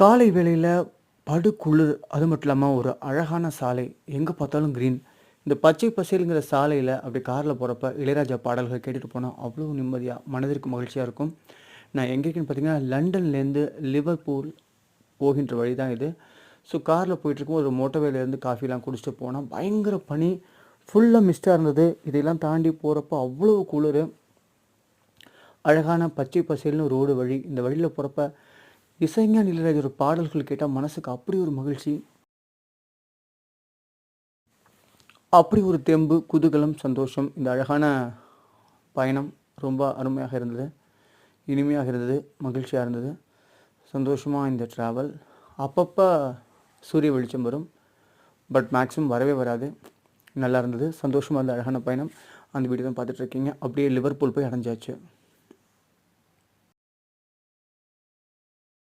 காலை வேளையில படுகுளிர். அது மட்டும் இல்லாம ஒரு அழகான சாலை. எங்க பார்த்தாலும் கிரீன். இந்த பச்சை பசேல்ங்கிற சாலையில அப்படி கார்ல போறப்ப இளையராஜா பாடல்கள் கேட்டுட்டு போனா அவ்வளோ நிம்மதியா, மனதிற்கு மகிழ்ச்சியா இருக்கும். நான் எங்க இருக்கேன்னு பார்த்தீங்கன்னா, லண்டன்லேருந்து லிவர்பூல் போகின்ற வழி தான் இது. ஸோ கார்ல போயிட்டுருக்கும் ஒரு மோட்டோவேலேருந்து காஃபிலாம் குடிச்சிட்டு போனா, பயங்கர பனி. ஃபுல்லா மிஸ்ட்டா இருந்தது. இதையெல்லாம் தாண்டி போறப்போ அவ்வளோ குளிரு. அழகான பச்சை பசேல்னு ரோடு வழி. இந்த வழியில போறப்ப இசைஞானி இளையராஜாவோட பாடல்கள் கேட்டா மனசுக்கு அப்படி ஒரு மகிழ்ச்சி. அப்படி ஒரு தெம்பு, குதூகலம், சந்தோஷம். இந்த அழகான பயணம் ரொம்ப அருமையாக இருந்தது. இனிமையாக இருந்தது. மகிழ்ச்சியா இருந்தது. சந்தோஷமா இந்த ட்ராவல். அப்பப்ப சூரிய வெளிச்சம் வரும். பட் மேக்ஸிமம் வரவே வராது. நல்லா இருந்தது. சந்தோஷமா இருந்த அழகான பயணம். அந்த வீடியோ தான் பார்த்துட்டு இருக்கீங்க. அப்படியே லிவர்பூல் போய் அடைஞ்சாச்சு.